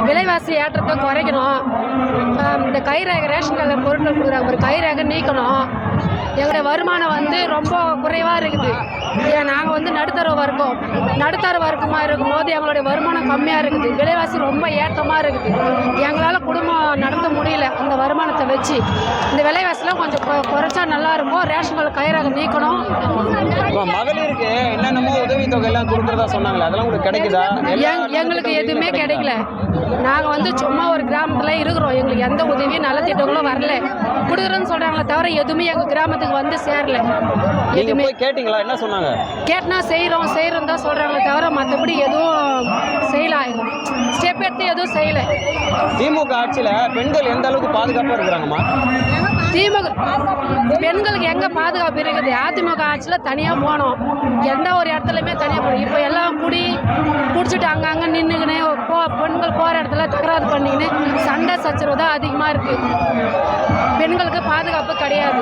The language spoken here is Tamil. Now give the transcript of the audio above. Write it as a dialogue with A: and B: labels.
A: விலைவாசி ஏற்றத்தை குறைக்கணும். இந்த கைரேகை ரேஷன் கார்டில் பொருட்கள் கொடுக்குறாங்க, ஒரு கைரேகை நீக்கணும். எங்களுடைய வருமானம் வந்து ரொம்ப குறைவாக இருக்குது. நாங்கள் வந்து நடுத்தர வர்க்கமாக இருக்கும்போது எங்களுடைய வருமானம் கம்மியாக இருக்குது. விலைவாசி ரொம்ப ஏற்றமாக இருக்குது. எங்களால் குடும்பம் நடத்த முடியல. அந்த வருமானத்தை வச்சு இந்த விலைவாசிலாம் கொஞ்சம் குறைச்சா நல்லா இருக்கும். ரேஷன் கார்டு கைரேகை நீக்கணும்.
B: மகளிருக்கு என்னென்னமோ உதவித்தொகை எல்லாம் கொடுக்குறதா சொன்னாங்களே, அதெல்லாம் உங்களுக்கு கிடைக்குதா?
A: எங்களுக்கு எதுவுமே கிடைக்கல. நாங்கள் வந்து சும்மா ஒரு கிராமத்தில் இருக்கிறோம். எங்களுக்கு எந்த உதவியும் நல்ல திட்டங்களும் வரல. கொடுக்குறேன்னு சொல்கிறாங்களே தவிர எதுவுமே எங்கள் கிராமத்துக்கு வந்து சேரல.
B: எதுவுமே கேட்டிங்களா? என்ன சொன்னாங்க?
A: கேட்டனா செய்கிறோம் தான் சொல்கிறாங்களே தவிர மற்றபடி எதுவும் செய்யலாம். ஸ்டெப் எடுத்து எதுவும் செய்யலை.
B: திமுக ஆட்சியில் பெண்கள் எந்த அளவுக்கு பாதுகாப்பாக இருக்கிறாங்கம்மா?
A: பெண்களுக்கு எங்கே பாதுகாப்பு இருக்குது? அதிமுக ஆட்சியில் தனியாக போனோம். எந்த ஒரு இடத்துலையுமே தனியாக போகணும். இப்போ எல்லாம் குடிச்சிட்டு அங்கங்கே நின்றுக்கினே பெண்கள் போகிற இடத்துல தகராறு பண்ணிக்கின்னு சண்டை சச்சரவு தான் அதிகமாக இருக்குது. பெண்களுக்கு பாதுகாப்பு கிடையாது.